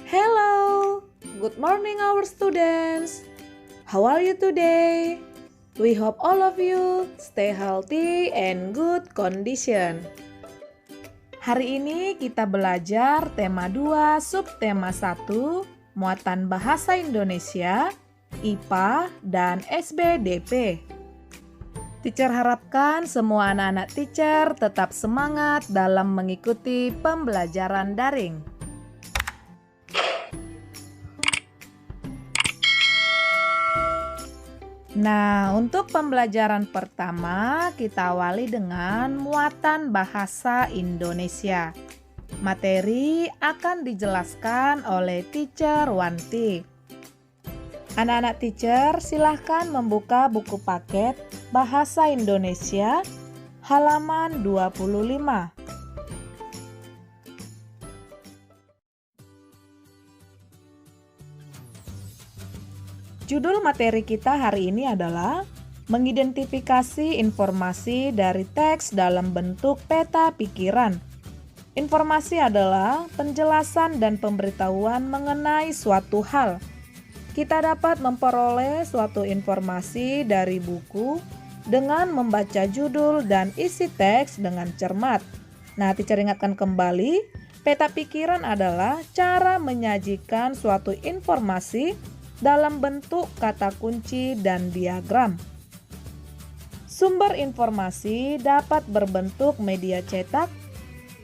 Hello, good morning our students. How are you today? We hope all of you stay healthy and good condition. Hari ini kita belajar tema 2, subtema 1, muatan bahasa Indonesia, IPA, dan SBDP. Teacher harapkan semua anak-anak teacher tetap semangat dalam mengikuti pembelajaran daring. Nah, untuk pembelajaran pertama kita awali dengan muatan bahasa Indonesia. Materi akan dijelaskan oleh Teacher Wanti. Anak-anak teacher silahkan membuka buku paket Bahasa Indonesia halaman 25. Judul materi kita hari ini adalah mengidentifikasi informasi dari teks dalam bentuk peta pikiran. Informasi adalah penjelasan dan pemberitahuan mengenai suatu hal. Kita dapat memperoleh suatu informasi dari buku dengan membaca judul dan isi teks dengan cermat. Nah, teacher ingatkan kembali, peta pikiran adalah cara menyajikan suatu informasi dalam bentuk kata kunci dan diagram. Sumber informasi dapat berbentuk media cetak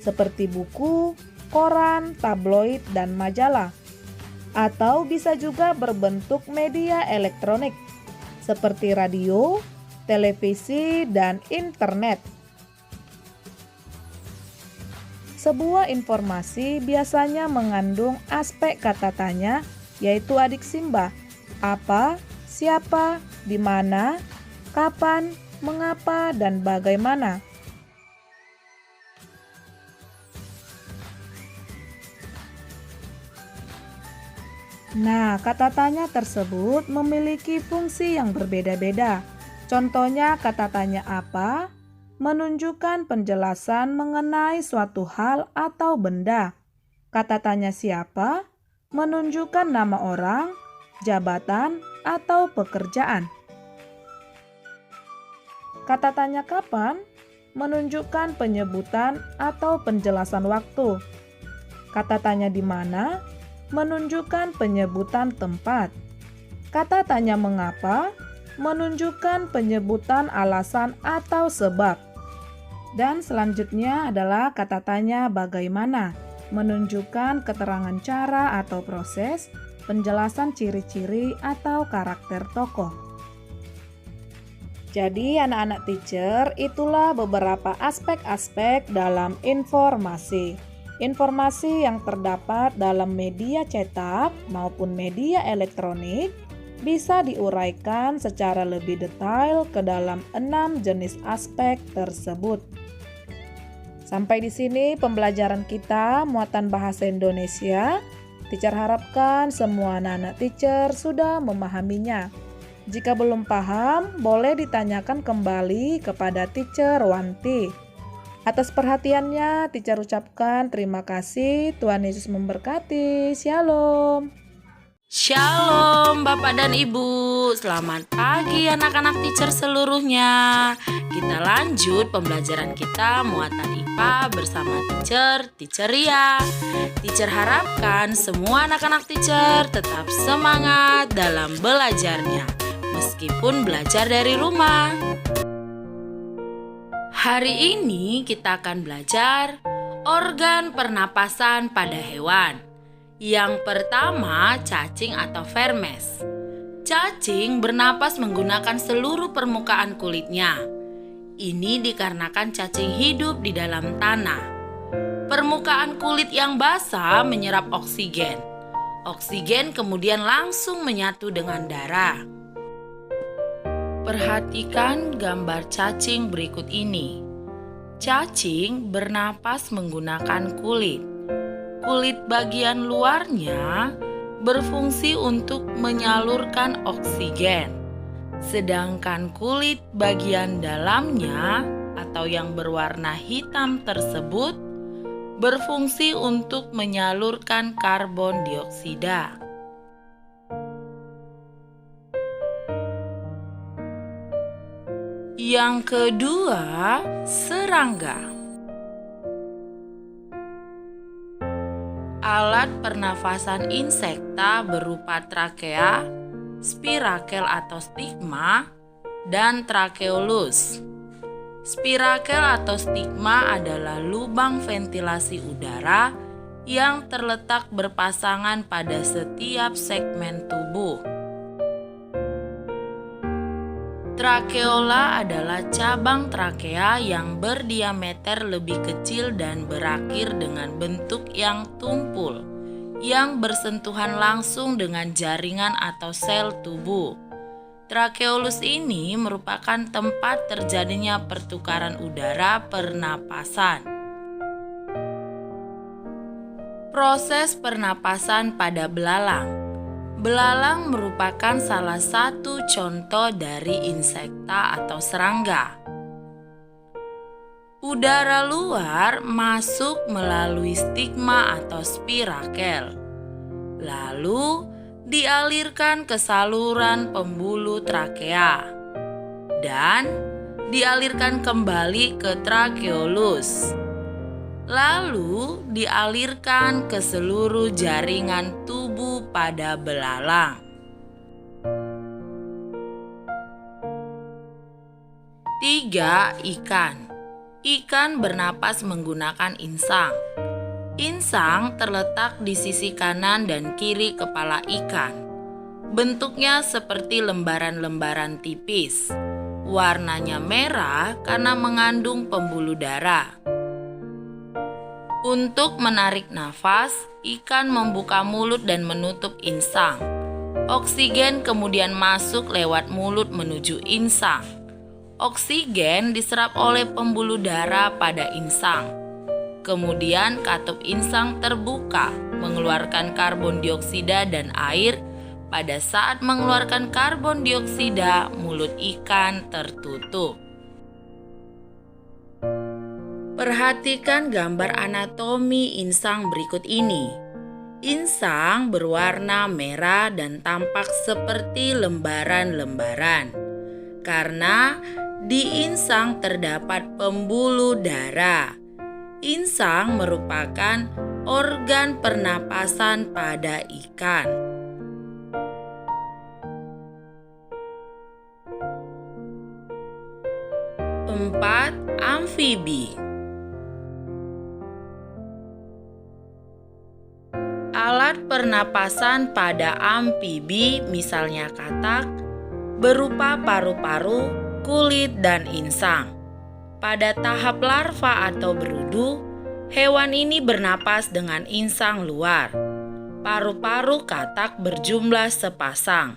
seperti buku, koran, tabloid, dan majalah. Atau bisa juga berbentuk media elektronik seperti radio, televisi, dan internet. Sebuah informasi biasanya mengandung aspek kata tanya, yaitu adik Simba, apa, siapa, di mana, kapan, mengapa, dan bagaimana. Nah, kata tanya tersebut memiliki fungsi yang berbeda-beda. Contohnya kata tanya apa, menunjukkan penjelasan mengenai suatu hal atau benda. Kata tanya siapa, menunjukkan nama orang, jabatan, atau pekerjaan. Kata tanya kapan menunjukkan penyebutan atau penjelasan waktu. Kata tanya di mana menunjukkan penyebutan tempat. Kata tanya mengapa menunjukkan penyebutan alasan atau sebab. Dan selanjutnya adalah kata tanya bagaimana, menunjukkan keterangan cara atau proses, penjelasan ciri-ciri atau karakter tokoh. Jadi anak-anak teacher, itulah beberapa aspek-aspek dalam informasi. Informasi yang terdapat dalam media cetak maupun media elektronik bisa diuraikan secara lebih detail ke dalam 6 jenis aspek tersebut. Sampai di sini pembelajaran kita muatan bahasa Indonesia. Teacher harapkan semua anak-anak teacher sudah memahaminya. Jika belum paham, boleh ditanyakan kembali kepada Teacher Wanti. Atas perhatiannya, teacher ucapkan terima kasih. Tuhan Yesus memberkati. Shalom. Shalom Bapak dan Ibu. Selamat pagi anak-anak teacher seluruhnya. Kita lanjut pembelajaran kita muatan IPA bersama Teacher Ria. Teacher harapkan semua anak-anak teacher tetap semangat dalam belajarnya, meskipun belajar dari rumah. Hari ini kita akan belajar organ pernapasan pada hewan. Yang pertama, cacing atau vermes. Cacing bernapas menggunakan seluruh permukaan kulitnya. Ini dikarenakan cacing hidup di dalam tanah. Permukaan kulit yang basah menyerap oksigen. Oksigen kemudian langsung menyatu dengan darah. Perhatikan gambar cacing berikut ini. Cacing bernapas menggunakan kulit. Kulit bagian luarnya berfungsi untuk menyalurkan oksigen, sedangkan kulit bagian dalamnya atau yang berwarna hitam tersebut berfungsi untuk menyalurkan karbon dioksida. Yang kedua, serangga. Alat pernafasan insekta berupa trakea, spirakel atau stigma, dan trakeolus. Spirakel atau stigma adalah lubang ventilasi udara yang terletak berpasangan pada setiap segmen tubuh. Trakeola adalah cabang trakea yang berdiameter lebih kecil dan berakhir dengan bentuk yang tumpul, yang bersentuhan langsung dengan jaringan atau sel tubuh. Trakeolus ini merupakan tempat terjadinya pertukaran udara pernapasan. Proses pernapasan pada belalang. Belalang merupakan salah satu contoh dari insekta atau serangga. Udara luar masuk melalui stigma atau spirakel, lalu dialirkan ke saluran pembuluh trakea, dan dialirkan kembali ke trakeolus. Lalu dialirkan ke seluruh jaringan tubuh pada belalang. 3. Ikan. Ikan bernapas menggunakan insang. Insang terletak di sisi kanan dan kiri kepala ikan. Bentuknya seperti lembaran-lembaran tipis. Warnanya merah karena mengandung pembuluh darah. Untuk menarik nafas, ikan membuka mulut dan menutup insang. Oksigen kemudian masuk lewat mulut menuju insang. Oksigen diserap oleh pembuluh darah pada insang. Kemudian katup insang terbuka, mengeluarkan karbon dioksida dan air. Pada saat mengeluarkan karbon dioksida, mulut ikan tertutup. Perhatikan gambar anatomi insang berikut ini. Insang berwarna merah dan tampak seperti lembaran-lembaran. Karena di insang terdapat pembuluh darah. Insang merupakan organ pernapasan pada ikan. 4. Amfibi. Alat pernapasan pada amfibi, misalnya katak, berupa paru-paru, kulit, dan insang. Pada tahap larva atau berudu, hewan ini bernapas dengan insang luar. Paru-paru katak berjumlah sepasang.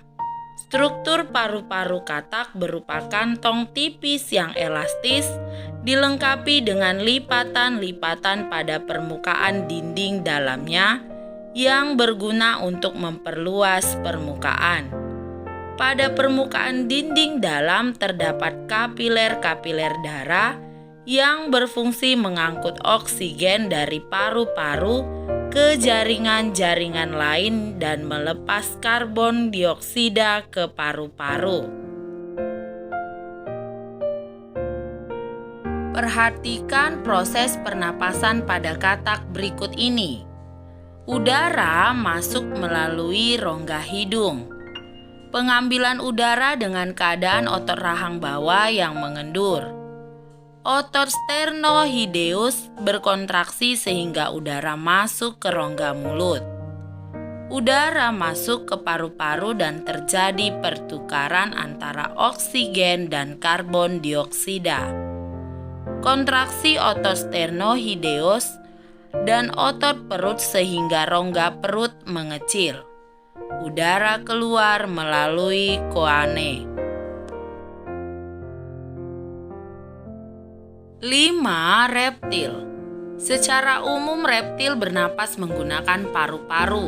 Struktur paru-paru katak berupa kantong tipis yang elastis, dilengkapi dengan lipatan-lipatan pada permukaan dinding dalamnya, yang berguna untuk memperluas permukaan. Pada permukaan dinding dalam terdapat kapiler-kapiler darah yang berfungsi mengangkut oksigen dari paru-paru ke jaringan-jaringan lain dan melepas karbon dioksida ke paru-paru. Perhatikan proses pernapasan pada katak berikut ini. Udara masuk melalui rongga hidung. Pengambilan udara dengan keadaan otot rahang bawah yang mengendur. Otot sternohideus berkontraksi sehingga udara masuk ke rongga mulut. Udara masuk ke paru-paru dan terjadi pertukaran antara oksigen dan karbon dioksida. Kontraksi otot sternohideus dan otot perut sehingga rongga perut mengecil. Udara keluar melalui koane. 5. Reptil. Secara umum reptil bernapas menggunakan paru-paru.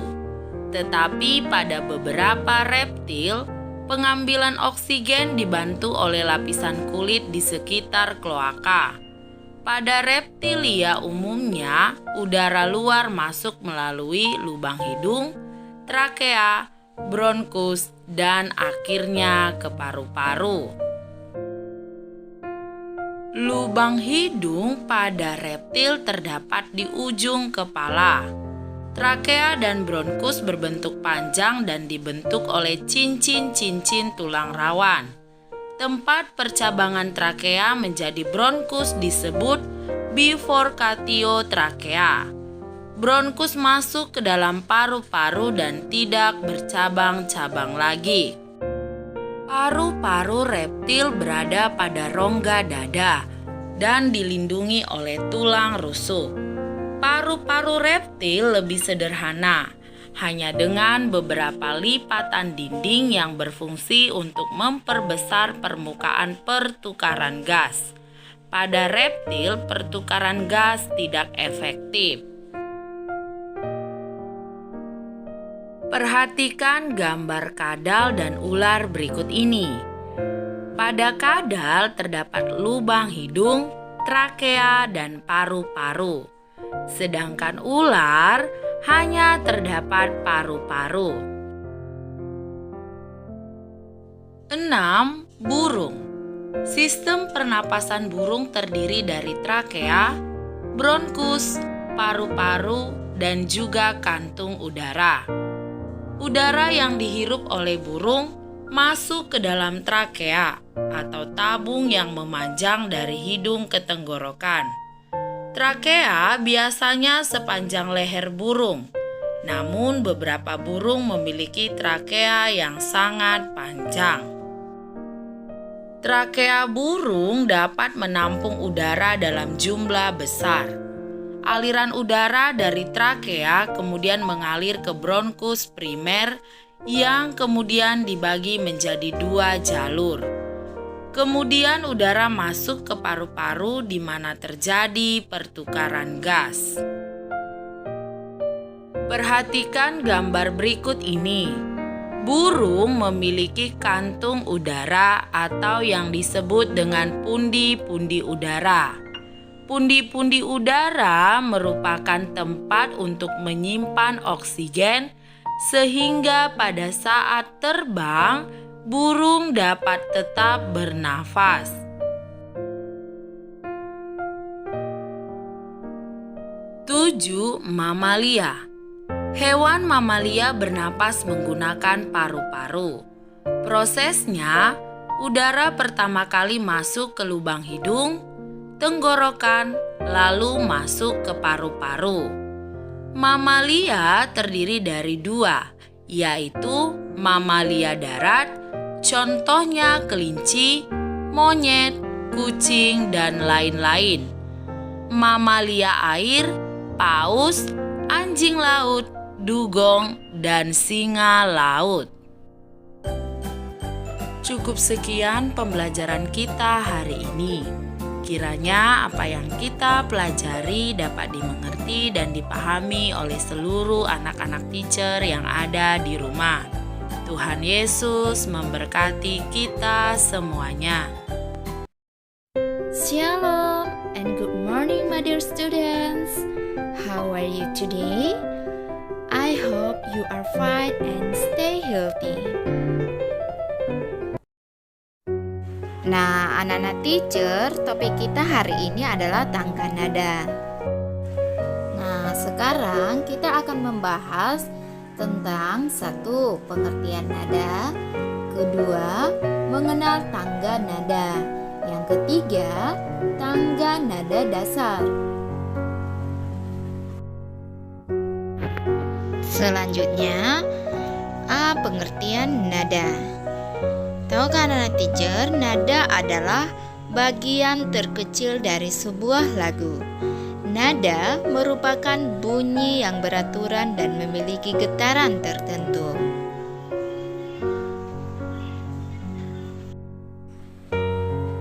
Tetapi pada beberapa reptil, pengambilan oksigen dibantu oleh lapisan kulit di sekitar kloaka. Pada reptilia umumnya, udara luar masuk melalui lubang hidung, trakea, bronkus, dan akhirnya ke paru-paru. Lubang hidung pada reptil terdapat di ujung kepala. Trakea dan bronkus berbentuk panjang dan dibentuk oleh cincin-cincin tulang rawan. Tempat percabangan trakea menjadi bronkus disebut bifurcatio trakea. Bronkus masuk ke dalam paru-paru dan tidak bercabang-cabang lagi. Paru-paru reptil berada pada rongga dada dan dilindungi oleh tulang rusuk. Paru-paru reptil lebih sederhana, hanya dengan beberapa lipatan dinding yang berfungsi untuk memperbesar permukaan pertukaran gas. Pada reptil, pertukaran gas tidak efektif. Perhatikan gambar kadal dan ular berikut ini. Pada kadal terdapat lubang hidung, trakea, dan paru-paru. Sedangkan ular hanya terdapat paru-paru. 6. Burung. Sistem pernapasan burung terdiri dari trakea, bronkus, paru-paru, dan juga kantung udara. Udara yang dihirup oleh burung masuk ke dalam trakea atau tabung yang memanjang dari hidung ke tenggorokan. Trakea biasanya sepanjang leher burung, namun beberapa burung memiliki trakea yang sangat panjang. Trakea burung dapat menampung udara dalam jumlah besar. Aliran udara dari trakea kemudian mengalir ke bronkus primer yang kemudian dibagi menjadi 2 jalur. Kemudian udara masuk ke paru-paru di mana terjadi pertukaran gas. Perhatikan gambar berikut ini. Burung memiliki kantung udara atau yang disebut dengan pundi-pundi udara. Pundi-pundi udara merupakan tempat untuk menyimpan oksigen sehingga pada saat terbang, burung dapat tetap bernafas. 7. Mamalia. Hewan mamalia bernapas menggunakan paru-paru. Prosesnya, udara pertama kali masuk ke lubang hidung, tenggorokan, lalu masuk ke paru-paru. Mamalia terdiri dari 2, yaitu mamalia darat, contohnya kelinci, monyet, kucing, dan lain-lain. Mamalia air, paus, anjing laut, dugong, dan singa laut. Cukup sekian pembelajaran kita hari ini. Kiranya apa yang kita pelajari dapat dimengerti dan dipahami oleh seluruh anak-anak teacher yang ada di rumah. Tuhan Yesus memberkati kita semuanya. Shalom and good morning, my dear students. How are you today? I hope you are fine and stay healthy. Nah, anak-anak teacher, topik kita hari ini adalah tangga nada. Nah, sekarang kita akan membahas tentang 1. Pengertian nada, 2. Mengenal tangga nada, yang ketiga, tangga nada dasar. Selanjutnya, A. Pengertian nada. Tahukah anak teacher, nada adalah bagian terkecil dari sebuah lagu. Nada merupakan bunyi yang beraturan dan memiliki getaran tertentu.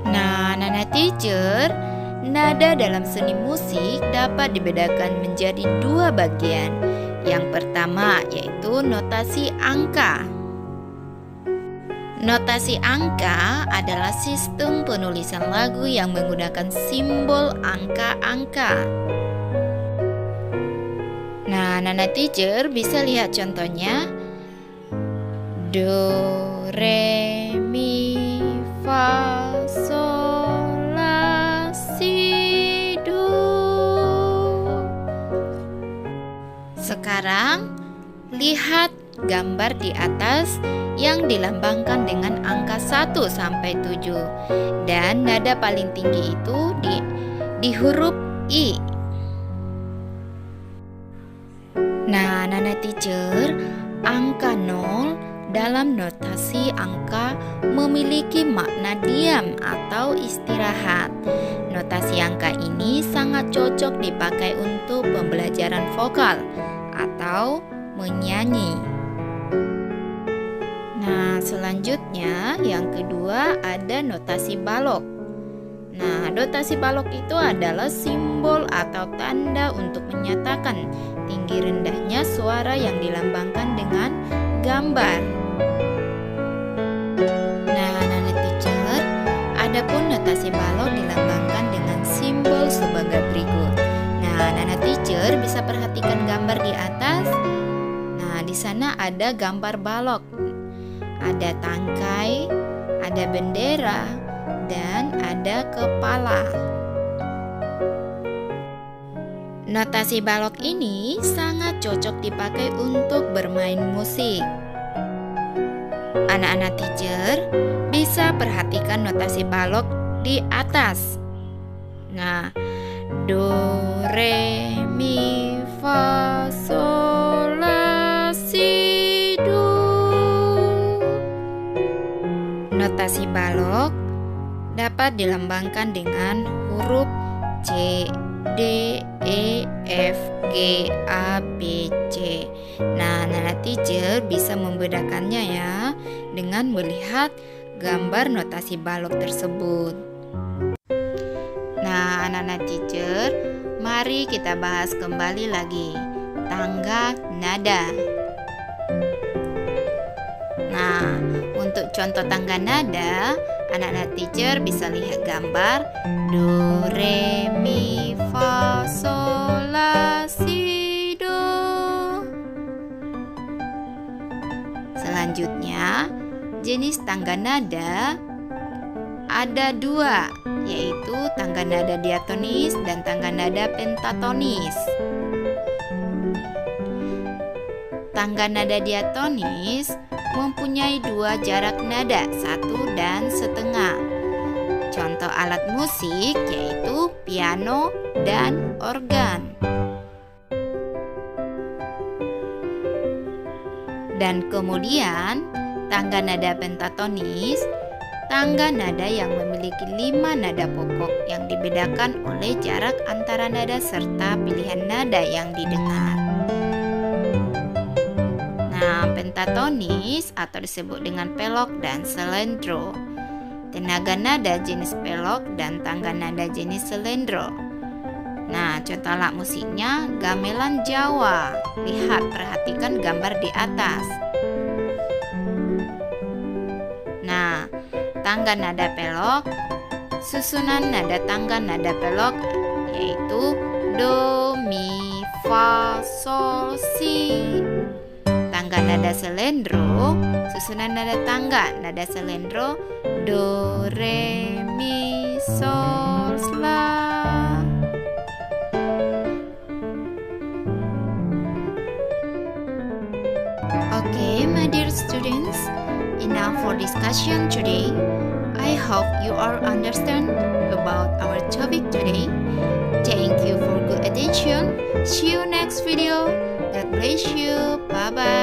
Nah, anak teacher, nada dalam seni musik dapat dibedakan menjadi 2 bagian. Yang pertama yaitu notasi angka. Notasi angka adalah sistem penulisan lagu yang menggunakan simbol angka-angka. Nah, Nana teacher bisa lihat contohnya. Do, re, mi, fa, sol, la, si, do. Sekarang lihat gambar di atas yang dilambangkan dengan angka 1 sampai 7 dan nada paling tinggi itu di huruf I. Nah, Nana teacher, angka 0 dalam notasi angka memiliki makna diam atau istirahat. Notasi angka ini sangat cocok dipakai untuk pembelajaran vokal atau menyanyi. Nah, selanjutnya yang kedua ada notasi balok. Nah, notasi balok itu adalah simbol atau tanda untuk menyatakan tinggi rendahnya suara yang dilambangkan dengan gambar. Nah, Nana teacher, adapun notasi balok dilambangkan dengan simbol sebagai berikut. Nah, Nana teacher bisa perhatikan gambar di atas. Nah, di sana ada gambar balok. Ada tangkai, ada bendera, dan ada kepala. Notasi balok ini sangat cocok dipakai untuk bermain musik. Anak-anak teacher bisa perhatikan notasi balok di atas. Nah, do, re, mi, fa, sol, la, si, do. Notasi balok dapat dilambangkan dengan huruf C, D, E, F, G, A, B, C. Nah, Nana teacher bisa membedakannya ya dengan melihat gambar notasi balok tersebut. Nah, anak-anak teacher, mari kita bahas kembali lagi tangga nada. Nah, untuk contoh tangga nada, anak-anak teacher bisa lihat gambar do, re, mi, fa, sol, la, si, do. Selanjutnya, jenis tangga nada ada 2, yaitu tangga nada diatonis dan tangga nada pentatonis. Tangga nada diatonis mempunyai 2 jarak nada, 1 dan setengah. Contoh alat musik yaitu piano dan organ. Dan kemudian tangga nada pentatonis, tangga nada yang memiliki 5 nada pokok yang dibedakan oleh jarak antara nada serta pilihan nada yang didengar. Nah, pentatonis atau disebut dengan pelok dan selendro. Tenaga nada jenis pelok dan tangga nada jenis selendro. Nah, contoh alat musiknya gamelan Jawa. Lihat, perhatikan gambar di atas. Nah, tangga nada pelok, susunan nada tangga nada pelok yaitu do, mi, fa, sol, si. Tangga nada selendro, susunan nada tangga nada selendro do, re, mi, sol, la. Okay, my dear students, enough for discussion today. I hope you all understand about our topic today. Thank you for good attention. See you next video. God bless you. Bye bye.